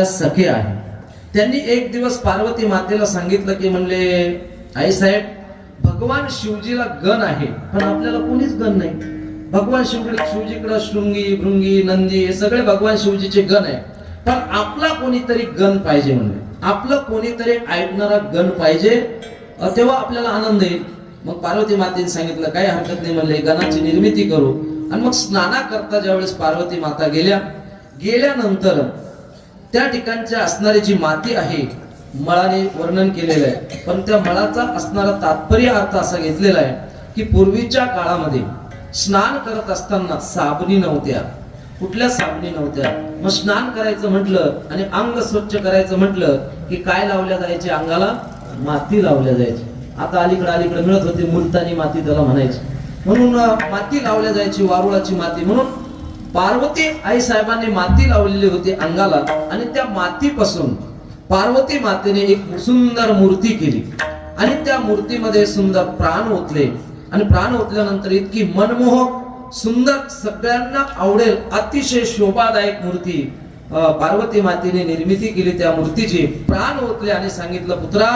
सखे आहे. त्यांनी एक दिवस पार्वती मातेला सांगितलं की म्हणले आई साहेब, भगवान शिवजीला गण आहे पण आपल्याला कोणीच गण नाही. भगवान शिवजीकडे शृंगी भृंगी नंदी हे सगळे भगवान शिवजीचे गण आहे, पण आपला कोणीतरी गण पाहिजे. म्हणले आपलं कोणीतरी ऐकणारा गण पाहिजे, तेव्हा आपल्याला आनंद येईल. मग पार्वती मातेने सांगितलं काही हरकत नाही, म्हणले गणाची निर्मिती करू. आणि मग स्नाना करता ज्यावेळेस पार्वती माता गेल्यानंतर त्या ठिकाणच्या असणारी जी माती आहे मळाने वर्णन केलेलं आहे, पण त्या मळाचा असणारा तात्पर्य अर्थ असा घेतलेला आहे की पूर्वीच्या काळामध्ये स्नान करत असताना साबणी नव्हत्या, कुठल्या साबणी नव्हत्या. मग स्नान करायचं म्हटलं आणि अंग स्वच्छ करायचं म्हटलं की काय लावल्या जायचे, अंगाला माती लावल्या जायची. आता अलीकडे मिळत होती मुलतानी माती त्याला म्हणायची, म्हणून माती लावल्या जायची, वारुळाची माती. म्हणून पार्वती आई साहेबांनी माती लावलेली होती अंगाला आणि त्या मातीपासून पार्वती मातेने एक सुंदर मूर्ती केली आणि त्या मूर्तीमध्ये सुंदर प्राण ओतले. आणि प्राण ओतल्यानंतर इतकी मनमोहक सुंदर सगळ्यांना आवडेल अतिशय शोभादायक मूर्ती पार्वती मातेने निर्मिती केली. त्या मूर्तीची प्राण ओतले आणि सांगितलं, पुत्रा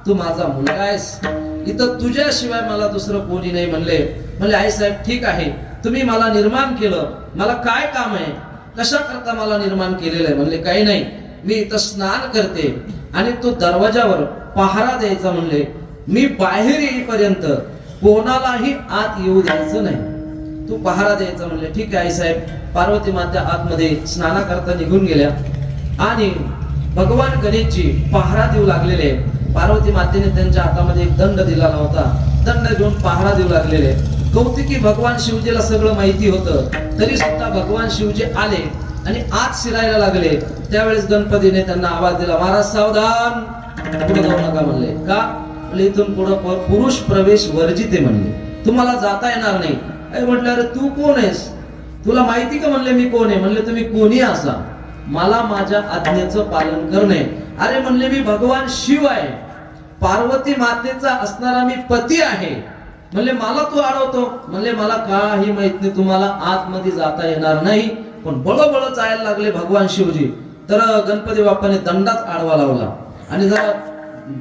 तू माझा मुलगा आहेस, इथं तुझ्याशिवाय मला दुसरं कोणी नाही. म्हणले आई साहेब ठीक आहे, तुम्ही मला निर्माण केलं, मला काय काम आहे, कशा करता मला निर्माण केलेलं आहे. म्हणले काही नाही, मी इथं स्नान करते आणि तू दरवाजावर पहारा द्यायचा. म्हणले मी बाहेर येईपर्यंत कोणालाही आत येऊ द्यायचं नाही, तू पहारा द्यायचा. म्हणले ठीक आहे आई साहेब. पार्वती माता आतमध्ये स्नाना करता निघून गेल्या आणि भगवान गणेशजी पहारा देऊ लागलेले. पार्वती मातेने त्यांच्या हातामध्ये एक दंड दिलेला होता, दंड घेऊन पहारा देऊ लागलेले. कौतिकी भगवान शिवजीला सगळं माहिती होतं, तरी सुद्धा भगवान शिवजी आले आणि आत शिरायला लागले. त्यावेळेस गणपतीने त्यांना आवाज दिला, महाराज सावधान, पुढे जाऊ नका. म्हणले का? इथून पुढे पुरुष प्रवेश वर्जित आहे, म्हणले तुम्हाला जाता येणार नाही. म्हटलं अरे तू कोण आहेस, तुला माहिती का? म्हणले मी कोण आहे. म्हणले तुम्ही कोणी असा, मला माझ्या आज्ञेचं पालन करणे. अरे म्हणले मी भगवान शिव आहे, पार्वती मातेचा असणारा मी पती आहे. म्हणले मला तू अडवतो. म्हणले मला काही माहित नाही, तुम्हाला आतमध्ये जाता येणार नाही. पण बळबळ चालायला लागले भगवान शिवजी, तर गणपती बाप्पाने दंडाच आडवा लावला आणि जरा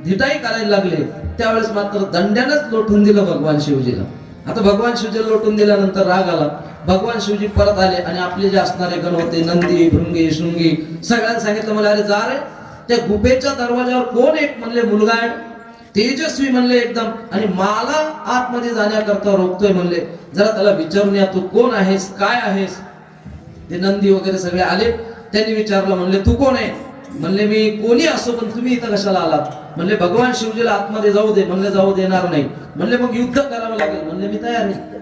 धिटाई करायला लागले. त्यावेळेस मात्र दंड्यानंच लोटून दिलं भगवान शिवजीला. आता भगवान शिवजीला लोटून दिल्यानंतर राग आला. भगवान शिवजी परत आले आणि आपले जे असणारे गण होते नंदी भृंगी शृंगी सगळ्यांना सांगितलं, मला अरे जा रे, त्या गुफेच्या दरवाजावर कोण एक म्हणले मुलगा आहे, तेजस्वी म्हणले एकदम, आणि मला आतमध्ये जाण्याकरता रोखतोय. म्हणले जरा त्याला विचारून या, तू कोण आहेस, काय आहेस. ते नंदी वगैरे सगळे आले, त्यांनी विचारलं. म्हणले तू कोण आहे. म्हणले मी कोणी असो, पण तुम्ही इथं कशाला आलात. म्हणले भगवान शिवजीला आतमध्ये जाऊ दे. म्हणले जाऊ देणार नाही. म्हणले मग युद्ध करावं लागेल. म्हणले मी तयार आहे.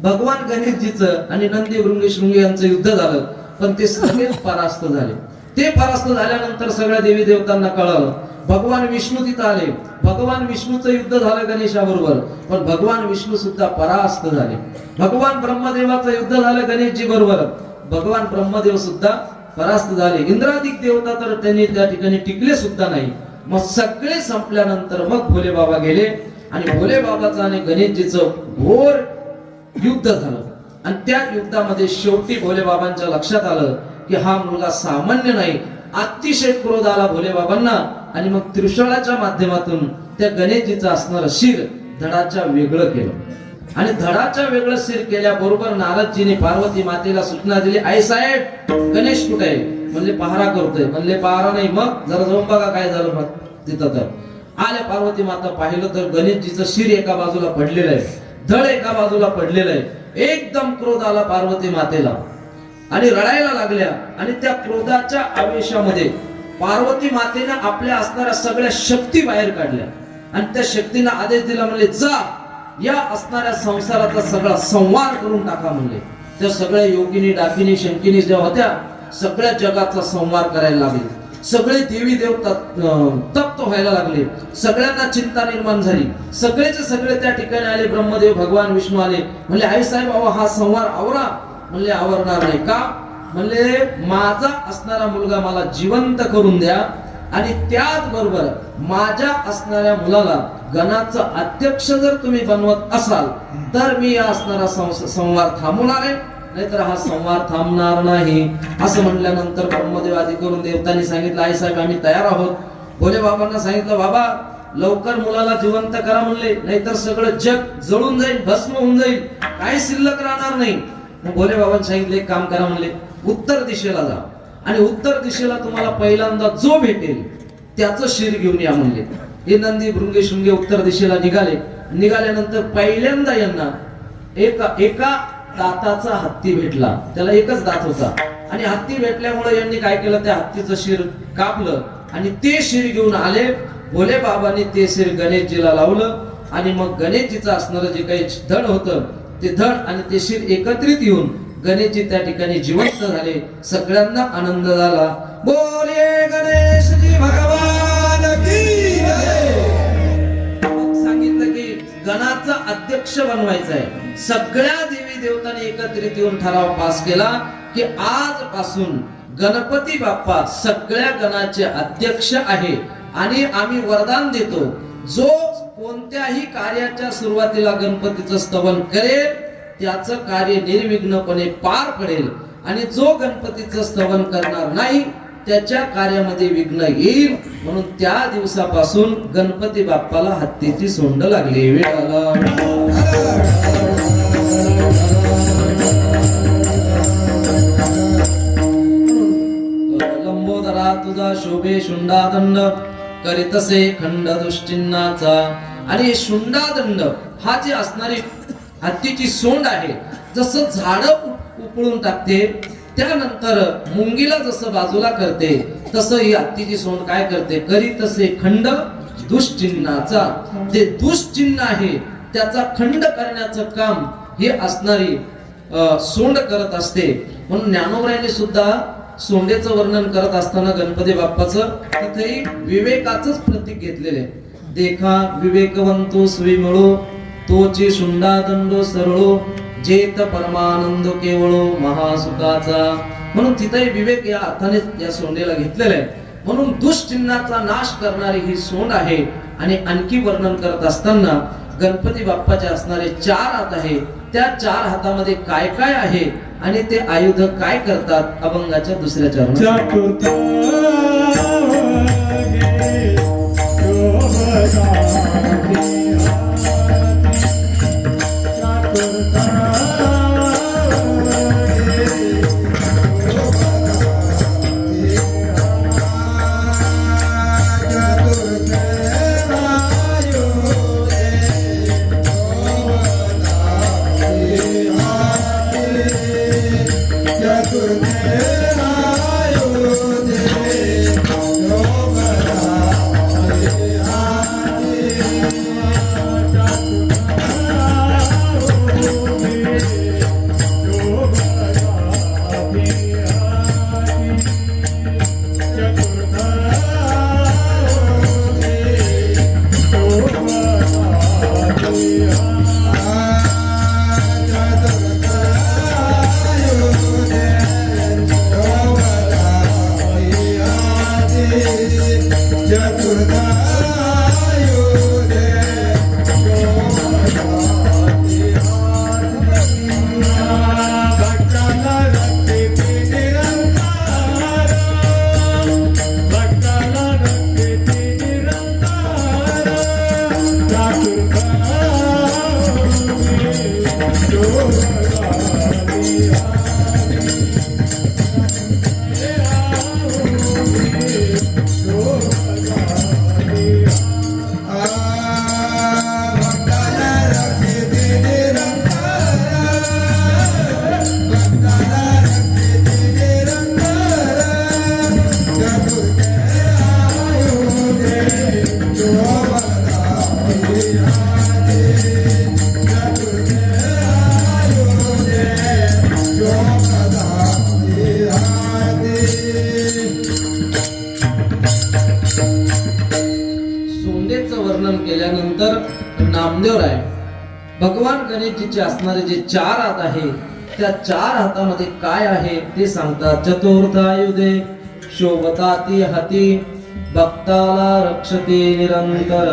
भगवान गणेशजीचं आणि नंदी भृंगी शृंगी यांचं युद्ध झालं, पण ते सगळेच परास्त झाले. ते परास्त झाल्यानंतर सगळ्या देवी देवतांना कळलं. भगवान विष्णू तिथं आले. भगवान विष्णूचं युद्ध झालं गणेशाबरोबर, पण भगवान विष्णू सुद्धा परास्त झाले. भगवान ब्रह्मदेवाचं युद्ध झालं गणेशजी बरोबर, भगवान ब्रह्मदेव सुद्धा परास्त झाले. इंद्रादिक देवता तर त्यांनी त्या ठिकाणी टिकले सुद्धा नाही. मग सगळे संपल्यानंतर मग भोले बाबा गेले आणि भोले बाबाचं आणि गणेशजीचं घोर युद्ध झालं. आणि त्या युद्धामध्ये शेवटी भोले बाबांच्या लक्षात आलं की हा मुलगा सामान्य नाही. अतिशय क्रोध आला भोले बाबांना आणि मग त्रिशूळाच्या माध्यमातून त्या गणेशजीचं असणारं शिर धडाच्या वेगळं केलं. आणि धडाच्या वेगळं शिर केल्याबरोबर नारदजीने पार्वती मातेला सूचना दिली, आई साहेब गणेश कुठे आहे. म्हणले पहारा करतोय. म्हणले पहारा नाही, मग जरा जाऊन बघा काय झालं. मग तिथं तर आले पार्वती माता, पाहिलं तर गणेशजीचं शिर एका बाजूला पडलेलं आहे, धड एका बाजूला पडलेलं आहे. एकदम क्रोध आला पार्वती मातेला आणि रडायला लागल्या. आणि त्या क्रोधाच्या आवेशामध्ये पार्वती मातेने आपल्या असणाऱ्या सगळ्या शक्ती बाहेर काढल्या आणि त्या शक्तींना आदेश दिला. म्हणले जा, या असणाऱ्या संसाराचा सगळा संहार करून टाका. म्हणले त्या सगळ्या योगिनी डाकिनी शंकिनी ज्या होत्या सगळ्या जगाचा संहार करायला लागले. सगळे देवी देवता तप्त व्हायला लागले. सगळ्यांना चिंता निर्माण झाली. सगळेचे सगळे त्या ठिकाणी आले. ब्रह्मदेव भगवान विष्णू आले. म्हणले आई साहेब अहो हा संहार आवरा. म्हणले आवरणार नाही. का? म्हणले माझा असणारा मुलगा मला जिवंत करून द्या आणि त्याचबरोबर माझ्या असणाऱ्या मुलाला गणाचं अध्यक्ष जर तुम्ही बनवत असाल तर मी या असणारा संवाद थांबवणार आहे, नाहीतर हा संवार थांबणार नाही. असं म्हणल्यानंतर ब्रह्मदेव आदी करून देवतांनी सांगितलं आई साहेब आम्ही तयार आहोत. भोले बाबांना सांगितलं बाबा लवकर मुलाला जिवंत करा म्हणले, नाहीतर सगळं जग जळून जाईल, भस्म होऊन जाईल, काही शिल्लक राहणार नाही. मग भोले बाबांनी सांगितले एक काम करा म्हणले, उत्तर दिशेला जा आणि उत्तर दिशेला तुम्हाला पहिल्यांदा जो भेटेल त्याचं शिर घेऊन या म्हणले. हे नंदी भृंगे शृंगे उत्तर दिशेला निघाले. निघाल्यानंतर पहिल्यांदा यांना एका दाताचा हत्ती भेटला. त्याला एकच दात होता आणि हत्ती भेटल्यामुळे यांनी काय केलं, त्या हत्तीचं शिर कापलं आणि ते शिर घेऊन आले. भोले बाबांनी ते शिर गणेशजीला लावलं आणि मग गणेशजीचं असणारं जे काही धड होतं ते धड आणि ते शिर एकत्रित येऊन गणेशजी त्या ठिकाणी जिवंत झाले. सगळ्यांना आनंद झाला. बोले गणेशजी भगवान की जय. सांगितलं की गणाचा अध्यक्ष बनवायचा आहे. सगळ्या देवी देवतांनी एकत्रित येऊन ठराव पास केला की आजपासून गणपती बाप्पा सगळ्या गणाचे अध्यक्ष आहे आणि आम्ही वरदान देतो जो कोणत्याही कार्याच्या सुरुवातीला गणपतीचं स्तवन करेल त्याचं कार्य निर्विघ्नपणे पार पडेल आणि जो गणपतीचं स्तवन करणार नाही त्याच्या कार्यामध्ये विघ्न येईल. म्हणून त्या दिवसापासून गणपती बाप्पाला हत्तीची सोंड लागली. वेळाला लंबोदरा तुझा शोभे शुंडादंड करीतसे खंड दुष्टिन्नाचा. आणि शुंडादंड हा जे असणारी हत्तीची सोंड आहे, जसं झाड उपळून टाकते त्यानंतर मुंगीला जसं बाजूला करते तसं ही हत्तीची सोंड काय करते, करीतसे खंड दुष्चिन्हाचा. ते दुष्चिन्ह आहे त्याचा खंड करण्याचं काम हे असणारी सोंड करत असते. म्हणून ज्ञानोबरायांनी सुद्धा सोंडेचं वर्णन करत असताना गणपती बाप्पाचं तिथेही विवेकाचंच प्रतीक घेतलेले. देखा विवेकवंतो स्विमळो तोची शुंडादंडो सरळो जेत परमानंद केवळो महासुखाचा. म्हणून तिथेही विवेक या अर्थाने या सोंडेला घेतलेला आहे. म्हणून दुष्चिन्हाचा नाश करणारी ही सोंड आहे. आणि आणखी वर्णन करत असताना गणपती बाप्पाचे असणारे 4 हात आहे. त्या 4 हातामध्ये काय काय आहे आणि ते आयुध काय करतात अभंगाच्या दुसऱ्या चरणात. नामदेवराय भगवान गणेशजीचे असणारे जे 4 हात आहे त्या 4 हातामध्ये काय आहे ते सांगतात. चतुर्थायुधे शोभताती हाती भक्ताला रक्षते निरंतर.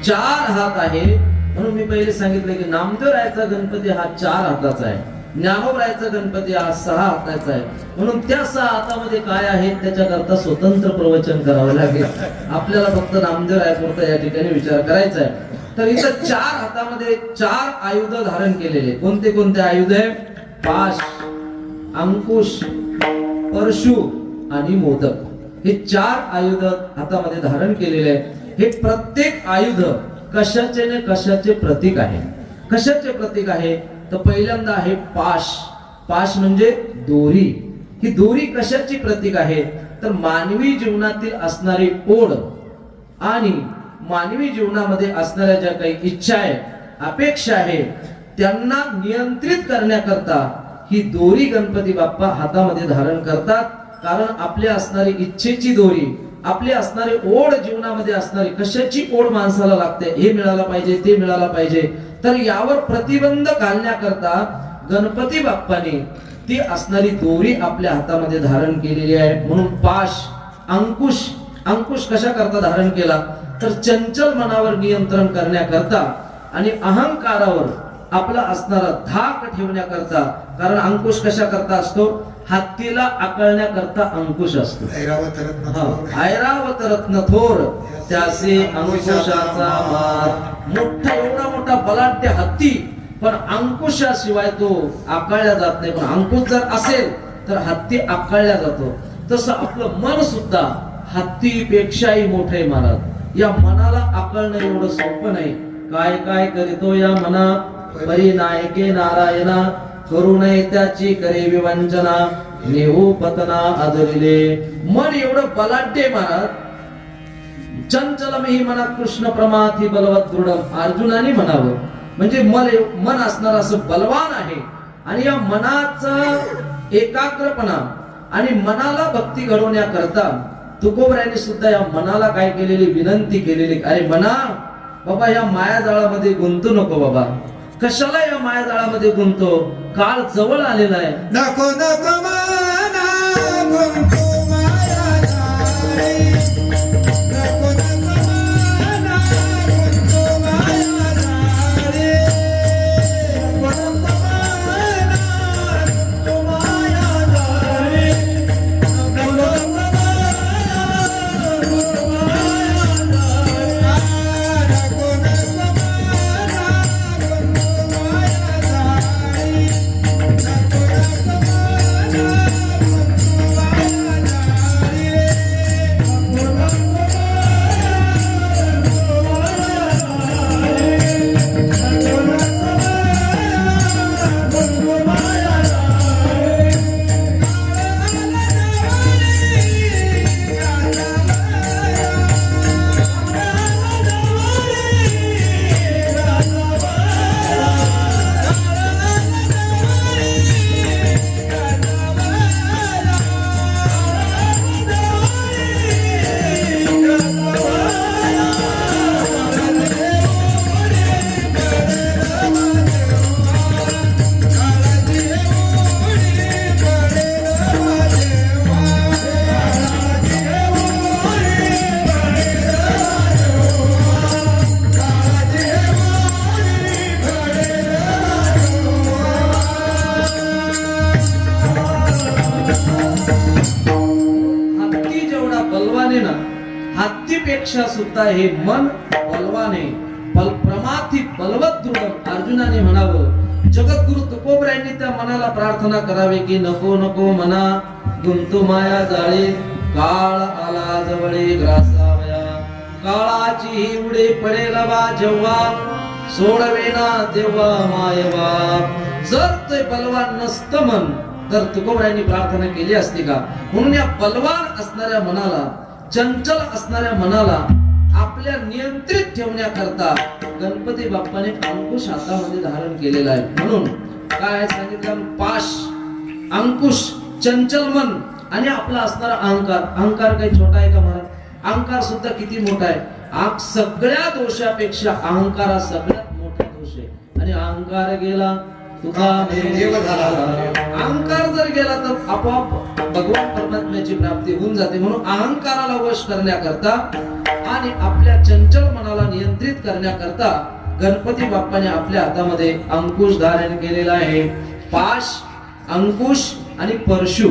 4 हात आहे म्हणून मी पहिले सांगितले की नामदेवरायचा गणपती हा 4 हाताचा आहे. ज्ञानोबरायचा गणपती हा 6 हाताचा आहे, म्हणून त्या 6 हातामध्ये काय आहे त्याच्याकरता स्वतंत्र प्रवचन करावं लागेल. आपल्याला फक्त नामदेव रायपुरता या ठिकाणी विचार करायचा आहे. तर इथं 4 हातामध्ये 4 आयुध धारण केलेले. कोणते कोणते आयुध आहे? पाश, अंकुश, परशु आणि मोदक. हे 4 आयुध हातामध्ये धारण केलेले आहे. हे प्रत्येक आयुध कशाचे न कशाचे प्रतीक आहे. कशाचे प्रतीक आहे तर पहिल्यांदा आहे पाश. पाश म्हणजे दोरी. ही दोरी कशाची प्रतीक आहे तर मानवी जीवनातील असणारी ओढ आणि मानवी जीवनामध्ये असणाऱ्या ज्या काही इच्छा आहे, अपेक्षा आहे, त्यांना नियंत्रित करण्याकरता ही दोरी गणपती बाप्पा हातामध्ये धारण करतात. कारण आपल्या असणारी इच्छेची दोरी, आपली असणारी ओढ, जीवनामध्ये असणारी कशाची ओढ माणसाला लागते, हे मिळालं पाहिजे, ते मिळालं पाहिजे, तर यावर प्रतिबंध घालण्याकरता गणपती बाप्पाने ती असणारी दोरी आपल्या हातामध्ये धारण केलेली आहे. म्हणून पाश, अंकुश. अंकुश कशा करता धारण केला तर चंचल मनावर नियंत्रण करण्याकरता आणि अहंकारावर आपला असणारा धाक ठेवण्याकरता. कारण अंकुश कशा करता असतो? हत्तीला आकळण्याकरता अंकुश असतो. ऐरावत रत्न थोर त्याचे अंकुशाचा मार. मोठा, एवढा मोठा बलाढ्य हत्ती, पण अंकुशाशिवाय तो आकळल्या जात नाही. पण अंकुश जर असेल तर हत्ती आकळल्या जातो. तसं आपलं मन सुद्धा हत्तीपेक्षाही मोठे महाराज. या मनाला आकळणं एवढं सोपं नाही. काय काय करीतो या मना, परी नायके नारायणा, करू नये त्याची करे विवंचना, नेहू पतना आदरिले. मन एवढं बलाढ्य महाराज. चंचलम ही मना कृष्ण प्रमाथी बलवत दृढम. अर्जुनाने म्हणावं म्हणजे मन असणार असं बलवान आहे. आणि या मनाचा एकाग्रपणा आणि मनाला भक्ती घडवण्याकरता तुकोबरायांनी सुद्धा या मनाला काय केलेली, विनंती केलेली. अरे मना, बाबा या मायाजाळामध्ये गुंतू नको बाबा. कशाला या मायाजाळामध्ये गुंतो? काळ जवळ आलेला आहे. नको नको मना गुंतू मायाजाळी, नको नको मना गुंतू मायाजाळी, नको नको मना गुंतू मायाजाळी, नको नको मना गुंतू मायाजाळी, नको नको हत्तीपेक्षा सुद्धा हे मन बलवान आहे. प्रमाथी बलवत दृढ. अर्जुनाने म्हणावं, जगद्गुरु तुकोबरायांनी त्या मनाला प्रार्थना करावी की नको नको मना गुंतू माया जाळे, काळ आला जवळे ग्रासावया, काळाची ही उडे पडेल बा जेव्हा, सोडवेना तेव्हा मायवा. जर ते बलवान नसतं मन तर तुकोबरायांनी प्रार्थना केली असती का? म्हणून या बलवान असणाऱ्या मनाला, चंचल असणाऱ्या मनाला आपल्या नियंत्रित ठेवण्याकरता गणपती बाप्पाने अंकुश हातामध्ये धारण केलेला आहे. म्हणून काय सांगितलं? पाश, अंकुश, चंचल मन आणि आपला असणारा अहंकार. अहंकार काही छोटा आहे का महाराज? अहंकार सुद्धा किती मोठा आहे. सगळ्या दोषापेक्षा अहंकार हा सगळ्यात मोठा दोष आहे. आणि अहंकार गेला तुका अहंकार जर गेला तर आपोआप भगवान परमात्म्याची प्राप्ती होऊन जाते. म्हणून अहंकाराला वश करण्याकरता आणि आपल्या चंचल मनाला नियंत्रित करण्याकरता गणपती बाप्पाने आपल्या हातामध्ये अंकुश धारण केलेला आहे. पाश, अंकुश आणि परशु.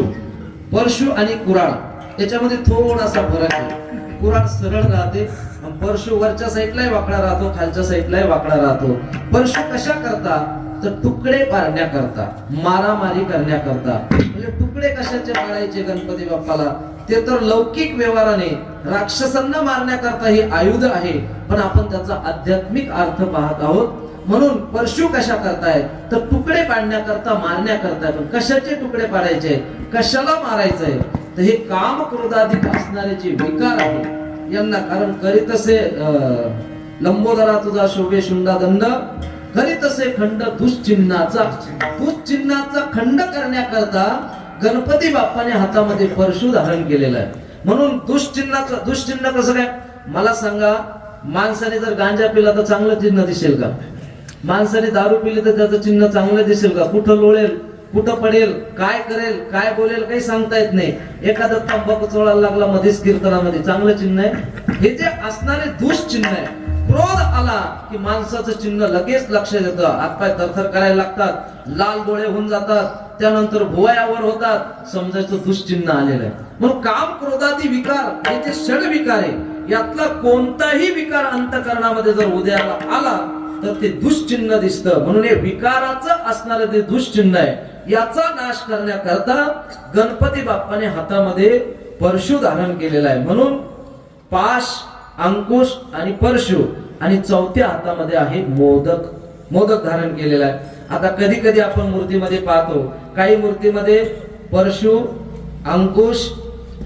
परशु आणि कुऱ्हाड याच्यामध्ये थोडासा फरक आहे. कुऱ्हाड सरळ राहते, परशु वरच्या साईडलाही वाकडा राहतो, खालच्या साईडलाही वाकडा राहतो. परशु कशा करता तर तुकडे पाडण्याकरता, मारामारी करण्याकरता. म्हणजे तुकडे कशाचे पाडायचे गणपती बाप्पाला, ते तर लौकिक व्यवहाराने राक्षसांना मारण्याकरता हे आयुध आहे, पण आपण त्याचा आध्यात्मिक अर्थ पाहत आहोत. म्हणून परशु कशा करतायत तर तुकडे पाडण्याकरता, मारण्याकरता. पण कशाचे तुकडे पाडायचे, कशाला मारायचंय तर हे काम क्रोधाधिक असणारे जे विकार आहे यांना. कारण करीत असे लंबोदरा तुझा शोभे शुंडा दंड, करीत असे खंड दुश्चिन्हाचा. दुश्चिन्हाचा खंड करण्याकरता गणपती बाप्पाने हातामध्ये परशु धारण केलेला आहे. म्हणून दुश्चिन्ह कसं काय मला सांगा. माणसाने जर गांजा पिला तर चांगलं चिन्ह दिसेल का? माणसाने दारू पिली तर त्याचं चिन्ह चांगलं दिसेल का? कुठं लोळेल, कुठं पडेल, काय करेल, काय बोलेल काही सांगता येत नाही. एखादा तंबाखू चोळायला लागला मध्येच कीर्तनामध्ये, चांगलं चिन्ह आहे? हे जे असणारे दुश्चिन्ह आहे. क्रोध आला की माणसाचं चिन्ह लगेच लक्षात येतं. हातपाय थरथर करायला लागतात, लाल डोळे होऊन जातात, त्यानंतर भुवयावर होतात, समजायचं दुश्चिन्ह आलेलं आहे. म्हणून काम क्रोधादी विकार हे जे षड विकार आहे, यातला कोणताही विकार अंतःकरणामध्ये जर उदयाला आला तर ते दुश्चिन्ह दिसतं. म्हणून हे विकाराचं असणारं ते दुश्चिन्ह आहे, याचा नाश करण्याकरता गणपती बाप्पाने हातामध्ये परशु धारण केलेला आहे. म्हणून पाश, अंकुश आणि परशु, आणि चौथ्या हातामध्ये आहे मोदक. मोदक धारण केलेला आहे. आता कधी कधी आपण मूर्तीमध्ये पाहतो, काही मूर्तीमध्ये परशु, अंकुश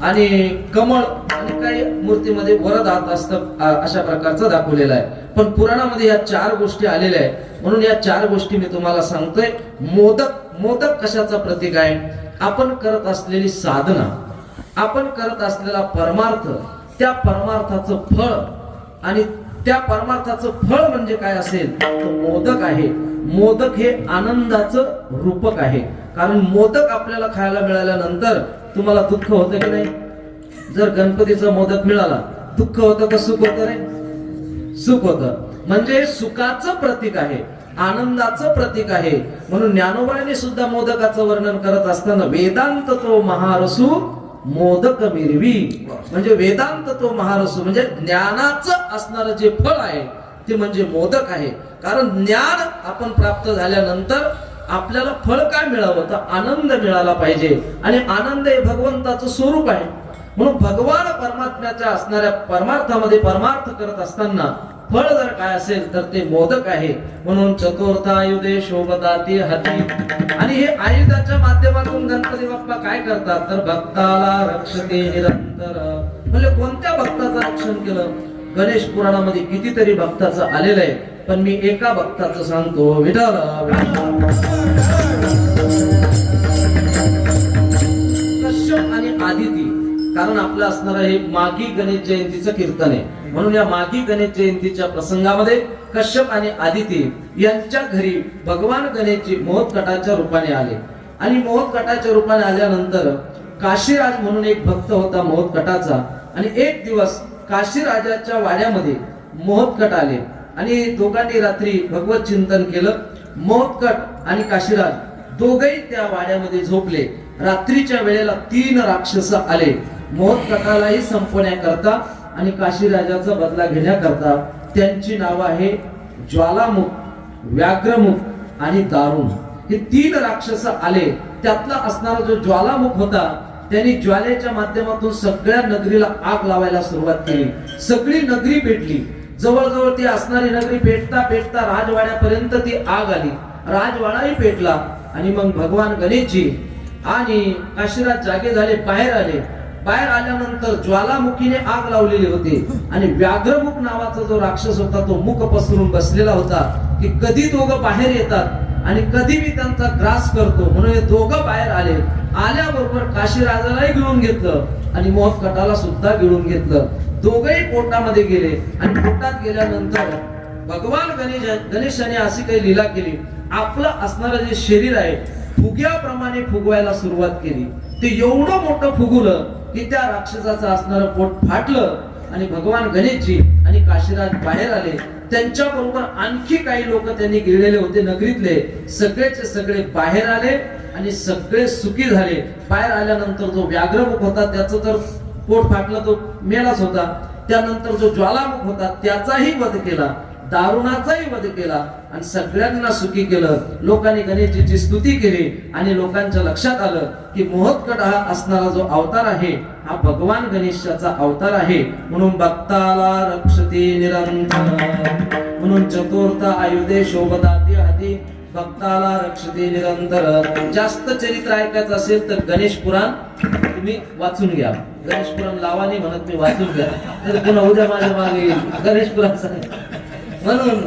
आणि कमळ, आणि काही मूर्तीमध्ये वरद हात असतं, अशा प्रकारचं दाखवलेलं आहे. पण पुराणामध्ये या 4 गोष्टी आलेल्या आहेत. म्हणून या 4 गोष्टी मी तुम्हाला सांगतोय. मोदक कशाचं प्रतीक आहे? आपण करत असलेली साधना, आपण करत असलेला परमार्थ, त्या परमार्थाचं फळ, आणि त्या परमार्थाचं फळ म्हणजे काय असेल तर मोदक आहे. मोदक हे आनंदाचं रूपक आहे. कारण मोदक आपल्याला खायला मिळाल्यानंतर तुम्हाला दुःख होतं की नाही? जर गणपतीचा मोदक मिळाला, दुःख होतं का सुख होतं रे? सुख होतं. म्हणजे सुखाचं प्रतीक आहे, आनंदाचं प्रतीक आहे. म्हणून ज्ञानोबाने सुद्धा मोदकाचं वर्णन करत असताना वेदांत तो महारसू मोदक मिरवी, म्हणजे वेदांत तो महारसू म्हणजे ज्ञानाचं असणारं जे फळ आहे ते म्हणजे मोदक आहे. कारण ज्ञान आपण प्राप्त झाल्यानंतर आपल्याला फळ काय मिळावं तर आनंद मिळाला पाहिजे, आणि आनंद हे भगवंताचं स्वरूप आहे. म्हणून भगवान परमात्म्याच्या असणाऱ्या परमार्थामध्ये परमार्थ करत असताना फळ जर काय असेल तर ते मोदक आहे. म्हणून चतुर्थायुधे शोभताती हाती, आणि हे आयुधाच्या माध्यमातून गणपती बाप्पा काय करतात तर भक्ताला रक्षते निरंतर. म्हणजे कोणत्या भक्ताचं रक्षण केलं? गणेश पुराणामध्ये कितीतरी भक्ताचं आलेलं आहे, पण मी एका भक्ताचं सांगतो. विठ्ठल कश्यप आणि आदिती. कारण आपलं असणारं हे माघी गणेश जयंतीचं कीर्तन आहे. म्हणून या माघी गणेश जयंतीच्या प्रसंगामध्ये कश्यप आणि आदिती यांच्या घरी भगवान गणेशजी मोहकटाच्या रूपाने आले. आणि मोहकटाच्या रूपाने आल्यानंतर काशीराज म्हणून एक भक्त होता मोहकटाचा, आणि एक दिवस काशीराजाच्या वाड्यामध्ये मोहकट आले, आणि दोघांनी रात्री भगवत चिंतन केलं. मोहकट आणि काशीराज दोघेही त्या वाड्यामध्ये झोपले. रात्रीच्या वेळेला 3 राक्षस आले मोहकटालाही संपवण्याकरता आणि काशीराजाचा बदला घेण्याकरता. त्यांची नावं आहे ज्वालामुख, व्याघ्रमुख आणि दारुण. हे 3 राक्षस आले. त्यातला असणारा जो ज्वालामुख होता त्यांनी ज्वालेच्या माध्यमातून सगळ्या नगरीला आग लावायला सुरुवात केली. सगळी नगरी पेटली. जवळजवळ ती असणारी नगरी पेटता पेटता राजवाड्यापर्यंत ती आग आली. राजवाडाही पेटला. आणि मग भगवान गणेशजी आणि काशीराज जागे झाले, बाहेर आले. बाहेर आल्यानंतर ज्वालामुखीने आग लावलेली होती, आणि व्याघ्रमुख नावाचा जो राक्षस होता तो मुख पसरून बसलेला होता की कधी दोघं बाहेर येतात आणि कधी मी त्यांचा ग्रास करतो. म्हणून हे दोघं बाहेर आले. आल्याबरोबर काशीराजालाही गिळून घेतलं आणि मोहकटाला सुद्धा गिळून घेतलं. दोघंही पोटामध्ये गेले. आणि पोटात गेल्यानंतर भगवान गणेशाने अशी काही लीला केली. आपलं असणारं जे शरीर आहे फुग्याप्रमाणे फुगवायला सुरुवात केली. ते एवढं मोठं फुगवलं की त्या राक्षसाचं असणारं पोट फाटलं. आणि भगवान गणेशजी आणि काशीराज बाहेर आले. त्यांच्या बरोबर आणखी काही लोक त्यांनी गेलेले होते नगरीतले, सगळेचे सगळे बाहेर आले आणि सगळे सुखी झाले. बाहेर आल्यानंतर जो व्याघ्रमुख होता त्याचं तर पोट फाटलं, तो मेलाच होता. त्यानंतर जो ज्वालामुख होता त्याचाही वध केला, दारुणाचाही वध केला आणि सगळ्यांना सुखी केलं. लोकांनी गणेशजीची स्तुती केली आणि लोकांच्या लक्षात आलं की मोहत्कट हा असणारा जो अवतार आहे हा भगवान गणेशाचा अवतार आहे. म्हणून भक्ताला रक्षती निरंतर, म्हणून चतुर्थ आयुधे शोभदाती हाती भक्ताला रक्षते निरंतर. जास्त चरित्र ऐकायचं असेल तर गणेश पुराण तुम्ही वाचून घ्या. गणेश पुराण लावा नाही म्हणत मी, वाचून घ्या, तर पुन्हा उद्या माझ्या मागे येईल गणेश पुराण सांग. म्हणून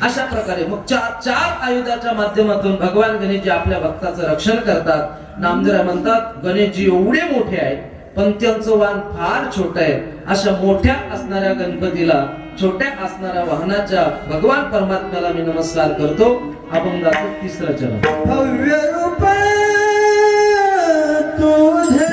अशा प्रकारे मग चार आयुधाच्या माध्यमातून भगवान गणेशजी आपल्या भक्ताचं रक्षण करतात. नामदेव म्हणतात गणेशजी एवढे मोठे आहेत पण त्यांचं वाहन फार छोट आहे. अशा मोठ्या असणाऱ्या गणपतीला छोट्या असणाऱ्या वाहनाच्या भगवान परमात्म्याला मी नमस्कार करतो. अभंगाचं तिसरं चरण. भव्य रूप तुझे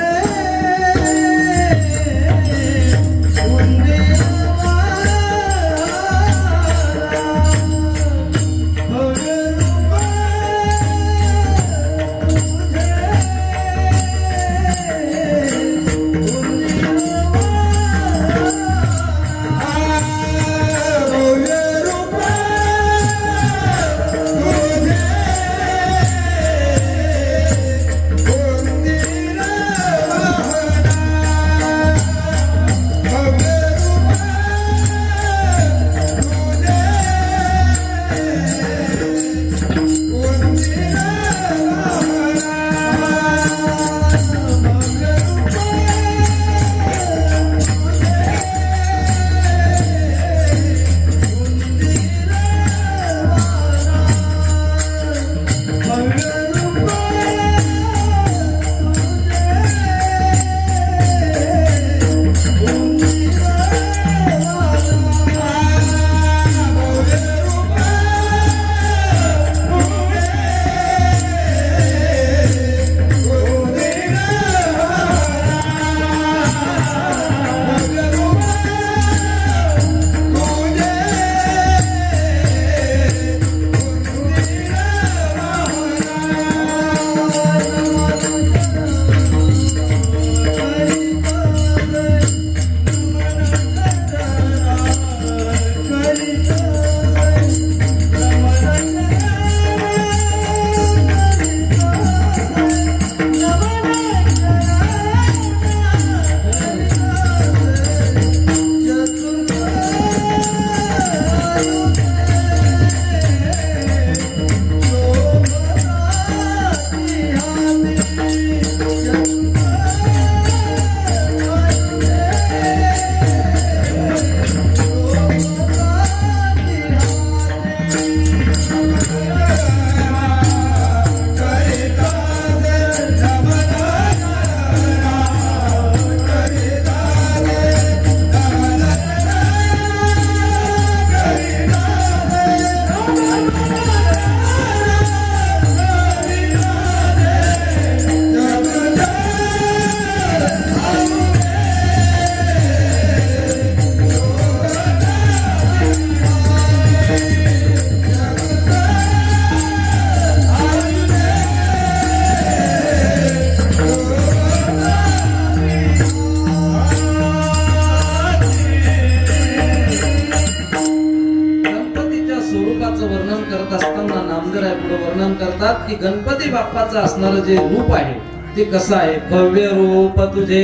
करतात की गणपती बाप्पाचं असणारं जे रूप आहे ते कसं आहे. भव्य रूप तुझे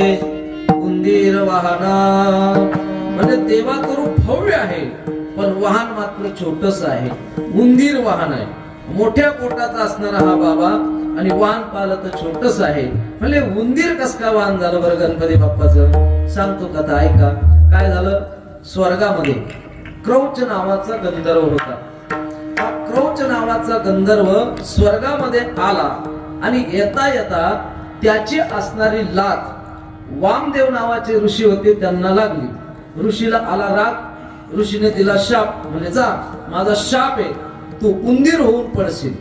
उंदीर वाहना, म्हणजे देवाचं रूप भव्य आहे पण वाहन मात्र छोटस आहे. उंदीर वाहन आहे, मोठ्या पोटाचा असणारा हा बाबा आणि वाहन पाहिलं तर छोटस आहे. म्हणजे उंदीर कस का वाहन झालं बरं गणपती बाप्पाचं? सांगतो कथा ऐका. काय झालं, स्वर्गामध्ये क्रौच नावाचा गंधर्व होता. हा क्रौच नावाचा गंधर्व स्वर्गामध्ये आला आणि येता येता त्याची असणारी लाथ वामदेव नावाचे ऋषी होते त्यांना लागली. ऋषीला आला राग, ऋषीने दिला शाप, म्हणजे जा माझा शाप आहे, तू उंदीर होऊन पडशील.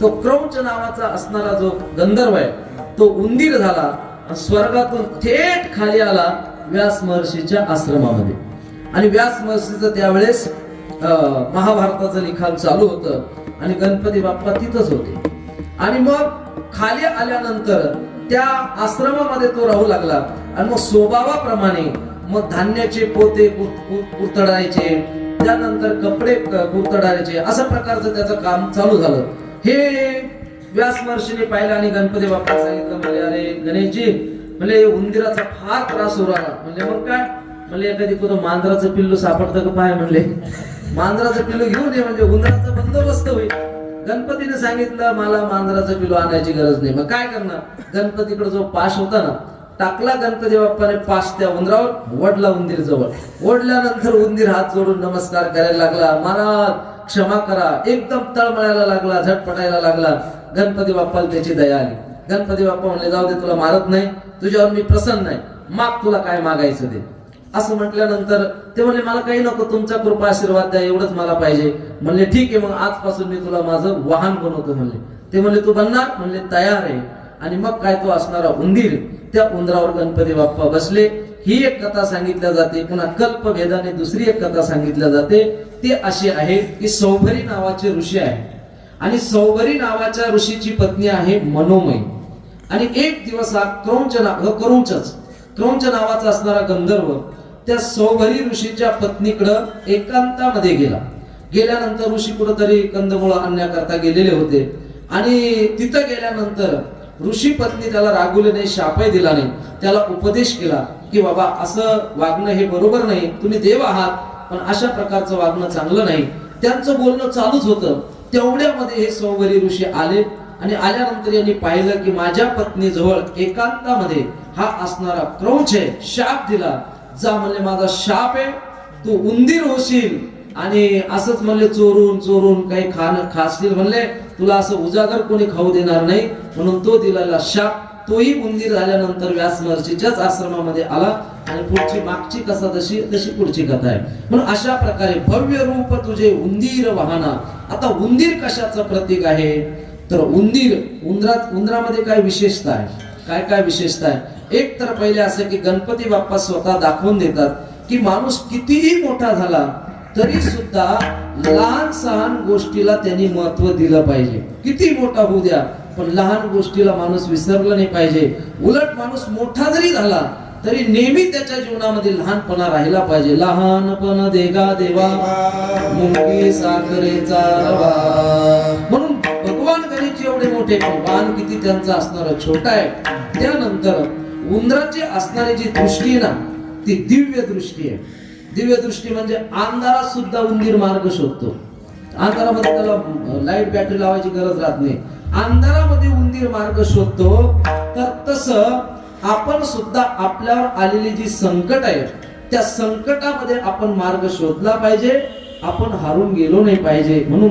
तो क्रौच नावाचा असणारा जो गंधर्व आहे तो उंदीर झाला, स्वर्गातून थेट खाली आला व्यास महर्षीच्या आश्रमामध्ये. आणि व्यास महर्षीचं त्यावेळेस महाभारताचं लिखाण चालू होतं आणि गणपती बाप्पा तिथंच होते. आणि मग खाली आल्यानंतर त्या आश्रमामध्ये तो राहू लागला आणि मग स्वभावाप्रमाणे मग धान्याचे पोते कुरतडायचे, त्यानंतर कपडे कुरतडायचे, अशा प्रकारचं त्याचं काम चालू झालं. हे व्यास महर्षीने पाहिलं आणि गणपती बाप्पा सांगितलं, म्हणजे अरे गणेशजी, म्हणजे उंदीराचा फार त्रास होऊ राहिला. म्हणजे मग काय म्हणजे एखादी कुठं मांजराचं पिल्लू सापडतं का पाय, म्हणले मांजराचं पिल्लू घेऊन ये म्हणजे उंदराचा बंदोबस्त होईल. गणपतीने सांगितलं मला मांजराचं पिल्लू आणायची गरज नाही. मग काय करणार, गणपतीकडे जो पाश होता ना, टाकला गणपती बाप्पाने पाश त्या उंदरावर, वडला उंदीर जवळ. ओढल्यानंतर उंदीर हात जोडून नमस्कार करायला लागला, महाराज क्षमा करा, एकदम तळमळायला लागला, झटपटायला लागला. गणपती बाप्पाला त्याची दया आली. गणपती बाप्पा म्हणले जाऊ दे, तुला मारत नाही, तुझ्यावर मी प्रसन्न नाही, माग तुला काय मागायचं दे. असं म्हटल्यानंतर ते म्हणले मला काही नको, तुमचा कृपा आशीर्वाद द्या, एवढंच मला पाहिजे. म्हणले ठीक आहे, मग आजपासून मी तुला माझं वाहन बनवतो. म्हणले ते म्हणले तू बनणार, म्हणले तयार आहे. आणि मग काय तो असणारा उंदीर, त्या उंदरावर गणपती बाप्पा बसले. ही एक कथा सांगितल्या जाते. पुन्हा कल्पभेदाने दुसरी एक कथा सांगितल्या जाते. ती अशी आहे की सौभरी नावाचे ऋषी आहे आणि सौभरी नावाच्या ऋषीची पत्नी आहे मनोमयी. आणि एक दिवस हा क्रौंच नावाचा असणारा गंधर्व त्या सौभरी ऋषीच्या पत्नीकडं एकांतामध्ये गेला. गेल्यानंतर ऋषी कुठंतरी कंदमुळं आणण्याकरता गेलेले होते आणि तिथं गेल्यानंतर ऋषी पत्नी त्याला रागवले नाही, शापही दिला नाही, त्याला उपदेश केला की बाबा असं वागणं हे बरोबर नाही, तुम्ही देव आहात पण अशा प्रकारचं वागणं चांगलं नाही. त्यांचं बोलणं चालूच होतं. तेवढ्यामध्ये हे सौभरी ऋषी आले आणि आल्यानंतर यांनी पाहिलं की माझ्या पत्नी जवळ एकांतामध्ये हा असणारा क्रौंच आहे, शाप दिला. जा म्हणले माझा शाप आहे, तू उंदीर होशील आणि असंच म्हणले चोरून चोरून काही खाशील, म्हणले तुला असं उजागर कोणी खाऊ देणार नाही. म्हणून तो दिलेला शाप तोही उंदीर झाल्यानंतर व्यास महर्षीच्याच आश्रमामध्ये आला आणि पुढची मागची कथा तशी पुढची कथा आहे. म्हणून अशा प्रकारे भव्य रूप तुझे उंदीर वाहना. आता उंदीर कशाचं प्रतीक आहे तर उंदरामध्ये काय विशेषता आहे, काय विशेषता आहे. एक तर पहिले असं की गणपती बाप्पा स्वतः दाखवून देतात की माणूस कितीही मोठा झाला तरी सुद्धा लहान सहान गोष्टीला त्यांनी महत्व दिलं पाहिजे. किती मोठा होऊ द्या पण लहान गोष्टीला माणूस विसरला नाही पाहिजे. उलट माणूस मोठा जरी झाला तरी नेहमी त्याच्या जीवनामध्ये लहानपणा राहिला पाहिजे. लहानपण देगा देवा मुंगी साखरेचा रवा. म्हणून भगवान गणेश एवढे मोठे पण वाहन किती त्यांचा असणारा छोटा आहे. त्यानंतर उंदराची असणारी जी दृष्टी आहे ना ती दिव्य दृष्टी आहे. दिव्य दृष्टी म्हणजे अंधारात सुद्धा उंदीर मार्ग शोधतो. अंधारामध्ये त्याला लाईट बॅटरी लावायची गरज राहत नाही. अंधारामध्ये उंदीर मार्ग शोधतो. तर तसं आपण सुद्धा आपल्यावर आलेली जी संकट आहे त्या संकटामध्ये आपण मार्ग शोधला पाहिजे. आपण हारून गेलो नाही पाहिजे. म्हणून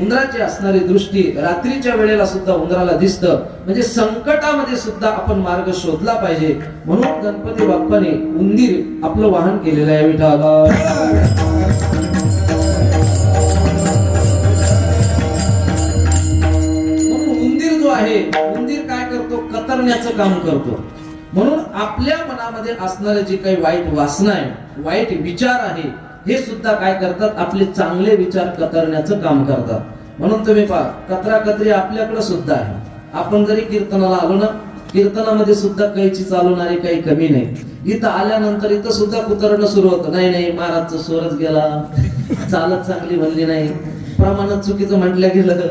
उंदराची असणारी दृष्टी रात्रीच्या वेळेला सुद्धा उंदराला दिसतं. म्हणजे संकटामध्ये सुद्धा आपण मार्ग शोधला पाहिजे. म्हणून गणपती बाप्पाने उंदीर आपलं वाहन केलेलं आहे. विठाला उंदीर जो आहे, उंदीर काय करतो, कतरण्याचं काम करतो. म्हणून आपल्या मनामध्ये असणारे जे काही वाईट वासना आहे, वाईट विचार आहे, हे सुद्धा काय करतात, आपले चांगले विचार कतरण्याचं काम करतात. म्हणून तुम्ही पहा, कतराकतरी आपल्याकडे सुद्धा आहे. आपण जरी कीर्तनाला आलो ना, कीर्तनामध्ये सुद्धा कैची चालवणारी काही कमी नाही. इथं आल्यानंतर इथं सुद्धा कुतरणं सुरू होतं. नाही महाराजचा स्वरच गेला, चालत चांगली म्हणली नाही, प्रमाणात चुकीचं म्हटलं गेलं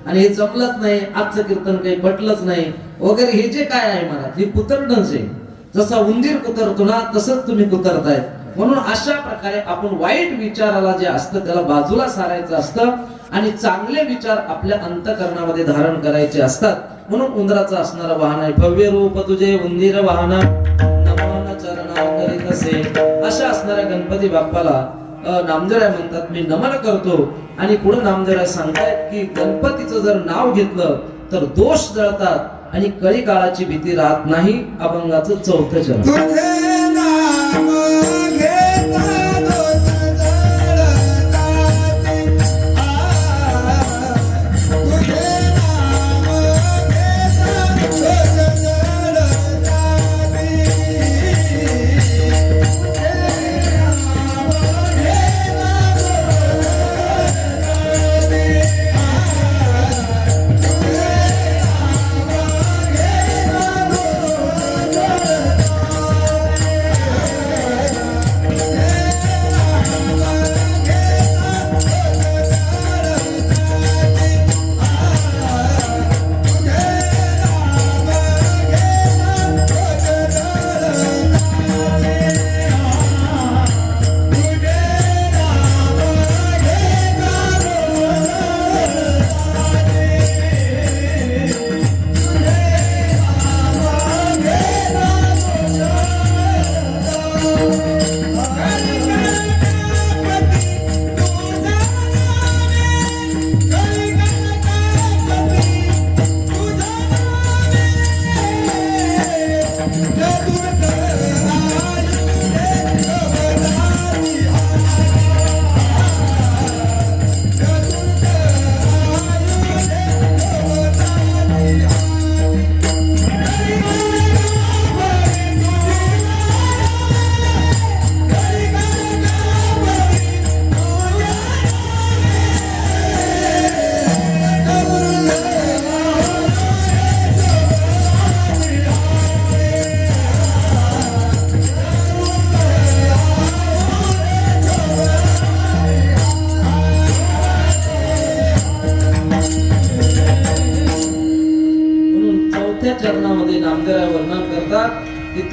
आणि हे जमलंच नाही, आजचं कीर्तन काही पटलंच नाही वगैरे. हे जे काय आहे महाराज, हे कुतरणच आहे. जसा उंदीर कुतरतो ना तसंच तुम्ही कुतरताय. म्हणून अशा प्रकारे आपण वाईट विचाराला जे असतं त्याला बाजूला सारायचं असतं आणि चांगले विचार आपल्या अंतःकरणामध्ये धारण करायचे असतात. म्हणून उंदराचं असणारं वाहन आहे. भव्य रूप तुझे उंदीर वाहना नमन चरणा करीत असे. अशा असणाऱ्या गणपती बाप्पाला नामदेवराय म्हणतात मी नमन करतो. आणि पुढे नामदेवराय सांगतायत की गणपतीचं जर नाव घेतलं तर दोष जळतात आणि कळी काळाची भीती राहत नाही. अभंगाचं चौथं चरण.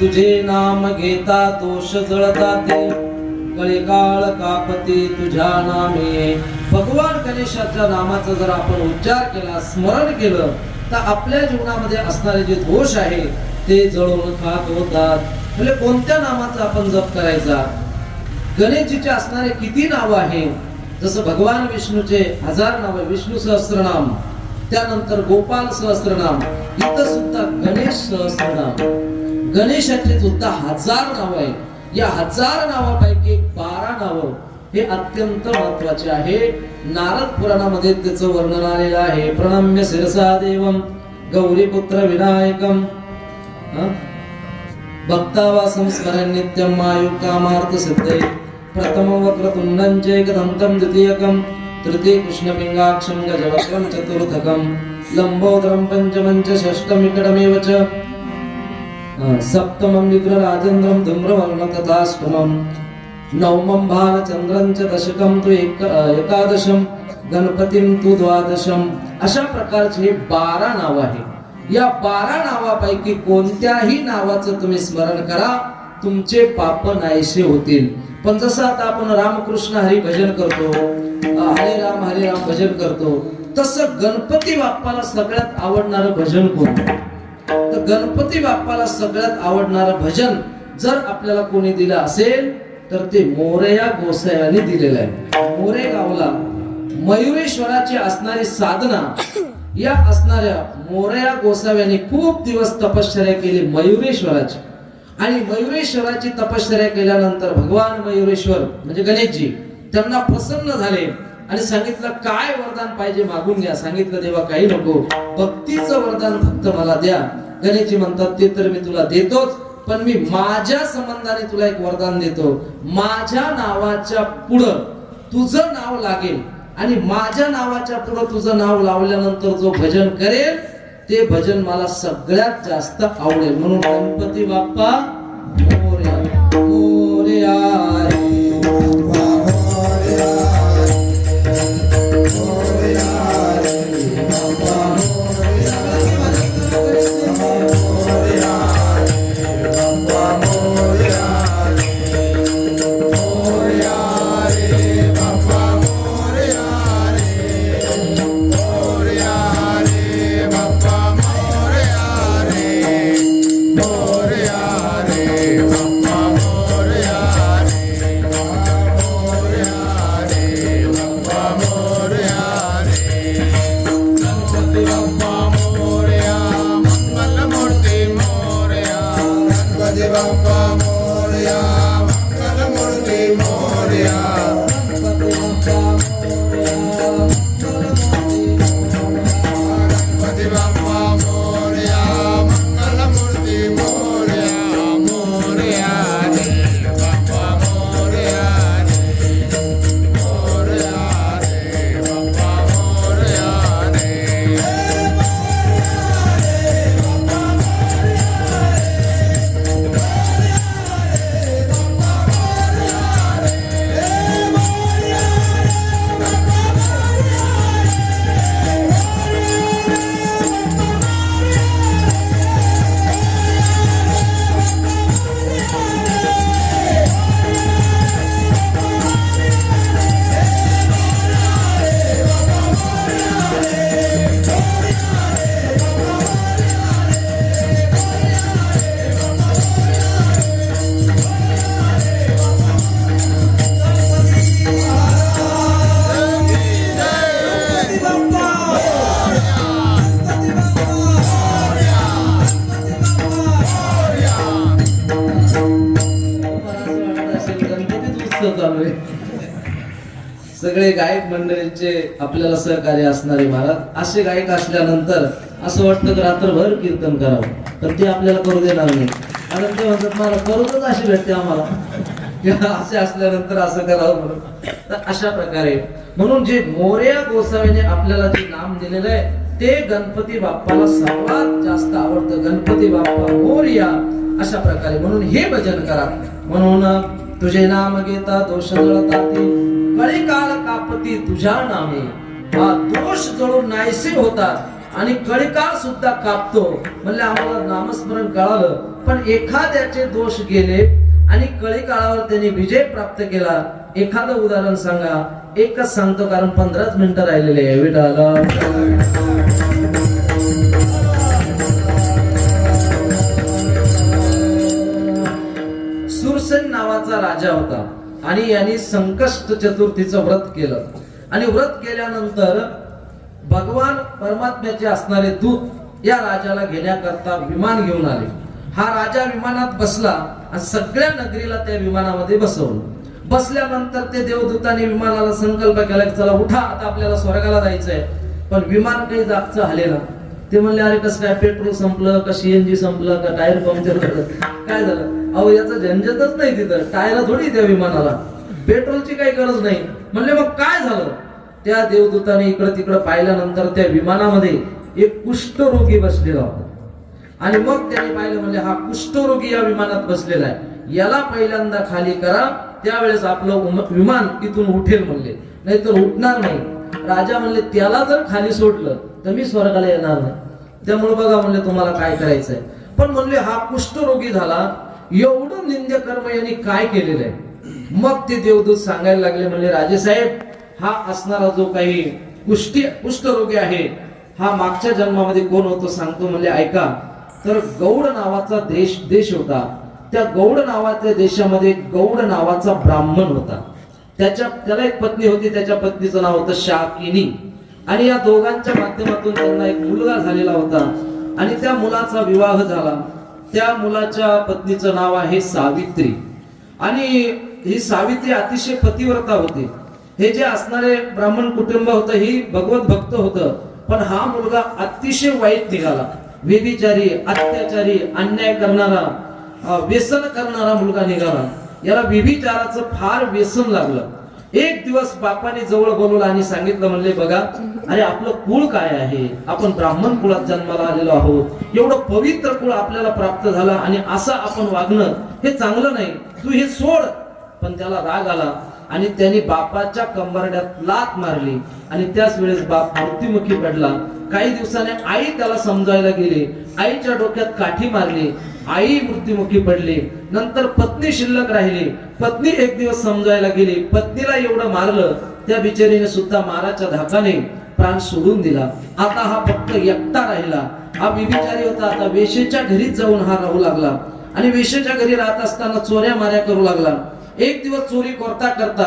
तुझे नाम घेता दोष जळता ते कळीकाळ कापती तुझ्या नामे. भगवान गणेशाच्या नामाचा जर आपण उच्चार केला, स्मरण केलं, तर आपल्या जीवनामध्ये असणारे जे दोष आहे ते जळून खाक होतात. म्हणजे कोणत्या नामाचा आपण जप करायचा? गणेशजीचे असणारे किती नाव आहे? जसं भगवान विष्णूचे 1000 नाव, विष्णू सहस्त्रनाम, त्यानंतर गोपाल सहस्त्रनाम, इथं सुद्धा गणेश सहस्त्रनाम. गणेशाचे सुद्धा 1000 नाव आहे. या 1000 नावापैकी 12 नाव हे अत्यंत महत्वाचे आहे. नारद पुराणामध्ये त्याचं वर्णन आलेलं आहे. प्रणम्य शिरसा देवम गौरीपुत्र विनायकम भक्तावासं स्मरन् नित्यं आयुक्तामार्थ सिद्धये. प्रथमं वक्रतुण्डं चैकदन्तं द्वितीयकं तृतीय कृष्णपिङ्गाक्षं गजवक्त्रं चतुर्थकं लम्बोदरं पंचमं च षष्ठं विकटमेव च सप्तमं विग्रराजेन्द्रं धूम्रवर्णं तथाष्टमं नवमं भालचन्द्रं च दशकं तु एकादशं गणपतिं तु द्वादशं. अशा प्रकारचे हे 12 नाव आहे. या 12 नावापैकी कोणत्याही नावाचं तुम्ही स्मरण करा, तुमचे पाप नाहीसे होतील. पण जसं आता आपण रामकृष्ण हरी भजन करतो, हरे राम भजन करतो, तसं गणपती बाप्पाला सगळ्यात आवडणारं भजन कोणतं? तर गणपती बाप्पाला सगळ्यात आवडणारं भजन जर आपल्याला कोणी दिलं असेल तर ते मोरया गोसाव्याने दिलेलं आहे. मोरेगावला मयुरेश्वराची असणारी साधना या असणाऱ्या मोरया गोसाव्याने खूप दिवस तपश्चर्या केली मयुरेश्वराची. आणि मयुरेश्वराची तपश्चर्या केल्यानंतर भगवान मयुरेश्वर म्हणजे गणेशजी त्यांना प्रसन्न झाले आणि सांगितलं, काय वरदान पाहिजे मागून घ्या. सांगितलं, देवा काही नको, भक्तीचं वरदान फक्त मला द्या. गणेशजी म्हणतात, ते तर मी तुला देतोच, पण मी माझ्या संबंधाने तुला एक वरदान देतो. माझ्या नावाच्या पुढं तुझं नाव लागेल आणि माझ्या नावाच्या पुढं तुझं नाव लावल्यानंतर जो भजन करेल ते भजन मला सगळ्यात जास्त आवडेल. म्हणून गणपती बाप्पा मोरया मोरया रे बाप्पा मोरया मोरया रे बाप्पा मोरया मोरया रे बाप्पा मोरया मोरया रे बाप्पा मोरया रे मोरया रे बाप्पा चालू आहे. सगळे गायक मंडळींचे आपल्याला सहकार्य असणारे महाराज, असे गायक असल्यानंतर असं वाटतं की रात्रभर कीर्तन करावं, पण ते आपल्याला करू देणार नाही. कारण ते म्हणतात मला करूनच अशी भेटते आम्हाला, असे असल्यानंतर असं करावं म्हणून. तर अशा प्रकारे म्हणून जे मोरया गोसावीने आपल्याला जे नाम दिलेलं आहे ते गणपती बाप्पाला सर्वात जास्त आवडतं. गणपती बाप्पा मोरया अशा प्रकारे म्हणून हे भजन करा. म्हणून तुझे नाम घेता दोष जळताती, कळी काळ कापती तुझ्या नामे. हा दोष जळून नाहीसे होतात आणि कळिकाळ सुद्धा कापतो. म्हणले आम्हाला नामस्मरण कळालं, पण एखाद्याचे दोष गेले आणि कळिकाळावर त्यांनी विजय प्राप्त केला. एखादं उदाहरण सांगा. एकच सांगतो, कारण 15 मिनिटं राहिलेले आहे. विठाला सुरसेन नावाचा राजा होता आणि यांनी संकष्ट चतुर्थीचं व्रत केलं. आणि व्रत केल्यानंतर भगवान परमात्म्याचे असणारे दूत या राजाला घेण्याकरता विमान घेऊन आले. हा राजा विमानात बसला आणि सगळ्या नगरीला त्या विमानामध्ये बसवलं. बसल्यानंतर ते देवदूतांनी विमानाला संकल्प केला की चला उठा, आता आपल्याला स्वर्गाला जायचंय. पण विमान काही जागचं हलेना. ते म्हणले अरे कसं काय, पेट्रोल संपलं का, सीएनजी संपलं का, टायर पंक्चर झालं, काय झालं? अहो याचं झंझटच नाही तिथं, टायर थोडी त्या विमानाला, पेट्रोलची काही गरज नाही. म्हणले मग काय झालं? त्या देवदूताने इकडं तिकडं पाहिल्यानंतर त्या विमानामध्ये एक कुष्ठरोगी बसलेला होता. आणि मग त्याने पाहिलं, म्हणजे हा कुष्ठरोगी या विमानात बसलेला आहे, याला पहिल्यांदा खाली करा, त्यावेळेस आपलं विमान इथून उठेल म्हणले, नाहीतर उठणार नाही. राजा म्हणले त्याला जर खाली सोडलं तर मी स्वर्गाला येणार नाही, त्यामुळे बघा म्हणले तुम्हाला काय करायचंय. पण म्हणले हा कुष्ठरोगी झाला, एवढं निंद्य कर्म यांनी काय केलेलं आहे. मग ते देवदूत सांगायला लागले, म्हणले राजेसाहेब, हा असणारा जो काही कुष्ठरोगी आहे हा मागच्या जन्मामध्ये कोण होतो सांगतो. म्हणले ऐका. तर गौड नावाचा देश होता. त्या गौड नावाच्या देशामध्ये गौड नावाचा ब्राह्मण होता. त्याला एक पत्नी होती, त्याच्या पत्नीचं नाव होतं शाकिनी. आणि या दोघांच्या माध्यमातून त्यांना एक मुलगा झालेला होता आणि त्या मुलाचा विवाह झाला. त्या मुलाच्या पत्नीचं नाव आहे सावित्री. आणि ही सावित्री अतिशय पतिव्रता होती. हे जे असणारे ब्राह्मण कुटुंब होतं ही भगवत भक्त होतं. पण हा मुलगा अतिशय वाईट निघाला, व्यभिचारी, अत्याचारी, अन्याय करणारा, व्यसन करणारा मुलगा निघाला. याला व्यभिचाराचं फार व्यसन लागलं. एक दिवस बापाने जवळ बोलवलं आणि सांगितलं, म्हणले बघा, अरे आपलं कुळ काय आहे, आपण ब्राह्मण कुळात जन्माला आलेलो आहोत, एवढं पवित्र कुळ आपल्याला प्राप्त झाला आणि असं आपण वागणं हे चांगलं नाही, तू हे सोड. पण त्याला राग आला आणि त्याने बापाच्या कंबरड्यात लाथ मारली आणि त्याच वेळेस बाप मृत्युमुखी पडला. काही दिवसाने आई त्याला समजायला गेली, आईच्या डोक्यात काठी मारली, आई मृत्युमुखी पडली. नंतर पत्नी शिल्लक राहिली, पत्नी एक दिवस समजायला गेली, पत्नीला एवढं मारलं त्या बिचारीने सुद्धा माराच्या धाकाने प्राण सोडून दिला. आता हा फक्त एकटा राहिला. हा व्यभिचारी होता. आता वेश्येच्या घरीच जाऊन हा राहू लागला आणि वेश्येच्या घरी राहत असताना चोऱ्या माऱ्या करू लागला. एक दिवस चोरी करता करता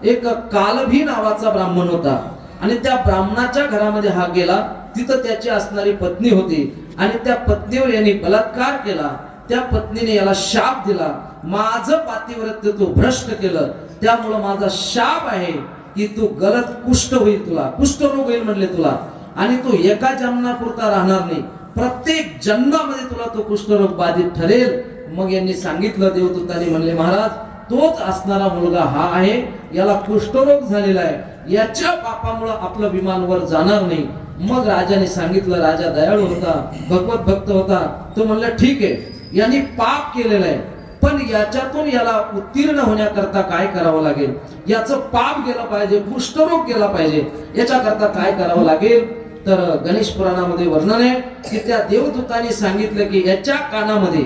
एक कालभी नावाचा ब्राह्मण होता आणि त्या ब्राह्मणाच्या घरामध्ये हा गेला. तिथं त्याची असणारी पत्नी होती आणि त्या पत्नीवर यांनी बलात्कार केला. त्या पत्नीने याला शाप दिला, माझं पातिव्रत्य तू भ्रष्ट केलं, त्यामुळं माझा शाप आहे की तू गलत कुष्ठ होईल, तुला कुष्ठरोग होईल म्हणले तुला, आणि तू एका जन्मापुरता राहणार नाही, प्रत्येक जन्मामध्ये तुला तो कुष्ठरोग बाधित ठरेल. मग यांनी सांगितलं देवदूतांनी, म्हणले महाराज, तोच असणारा मुलगा हा आहे, याला कुष्ठरोग झालेला आहे, याच्या पापामुळे आपलं विमान वर जाणार नाही. मग राजाने सांगितलं, राजा दयाळू होता, भगवत भक्त होता, तो म्हणला ठीक आहे, यांनी पाप केलेलं आहे, पण याच्यातून याला उत्तीर्ण होण्याकरता काय करावं लागेल, याचं पाप गेलं पाहिजे, कुष्ठरोग गेला पाहिजे, याच्याकरता काय करावं लागेल. तर गणेश पुराणामध्ये वर्णन आहे की त्या देवदूतांनी सांगितलं की याच्या कानामध्ये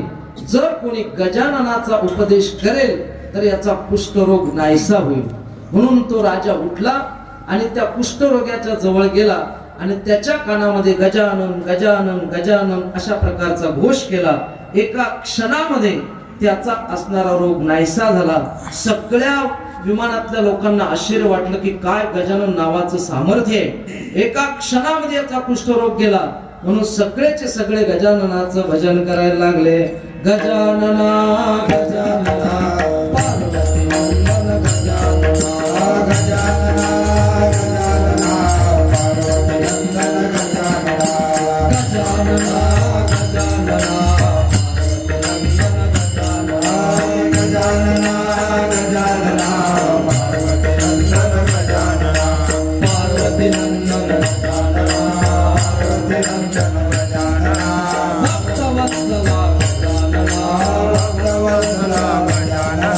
जर कोणी गजाननाचा उपदेश करेल तर याचा कुष्ठरोग नाहीसा होईल. म्हणून तो राजा उठला आणि त्या कुष्ठरोग्याच्या जवळ गेला आणि त्याच्या कानामध्ये गजानन गजानन गजानन अशा प्रकारचा घोष केला. एका क्षणामध्ये त्याचा असणारा रोग नाहीसा झाला. सगळ्या विमानातल्या लोकांना आश्चर्य वाटलं की काय गजानन नावाचं सामर्थ्य आहे, एका क्षणामध्ये याचा कुष्ठरोग गेला. म्हणून सगळेचे सगळे गजाननाचं भजन करायला लागले. गजानना गजानना पार्वती नंदन गजानना गजानना गजानना पार्वती नंदन गजानना गजानना गजानना पार्वती नंदन गजानना गजानना गजानना पार्वती नंदन गजानना पार्वती नंदन गजानना पार्वती नंदन गजानना भक्तवत्सला गजानना भक्तवत्सला गजानना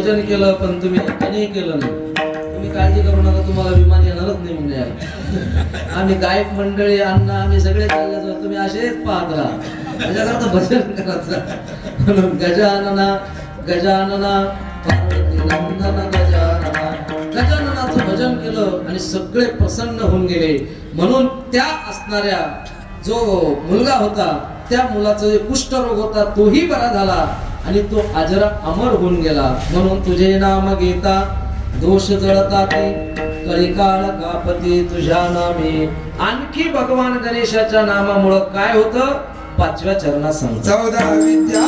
भजन केलं पण तुम्ही काही केलं नाही. तुम्ही काळजी करू नका, तुम्हाला विमान येणारच नाही म्हणजे आम्ही गायक मंडळी अण्णा आम्ही सगळे चालले जाऊ, तुम्ही असेच पाहत राहा, त्याच्याकरता भजन करायचं. म्हणून गजानना गजानना पार्वती नंदन गजानना, गजाननाचं भजन केलं आणि सगळे प्रसन्न होऊन गेले. म्हणून त्या असणाऱ्या जो मुलगा होता त्या मुलाचा जो कुष्ठरोग होता तोही बरा झाला आणि तो अजरा अमर होऊन गेला. म्हणून तुझे नाम घेता दोष जळता ते, कलिकाळ कापती तुझ्या नामे. आणखी भगवान गणेशाच्या नामामुळं काय होतं 5व्या चरणात सांगतो. 14 विद्या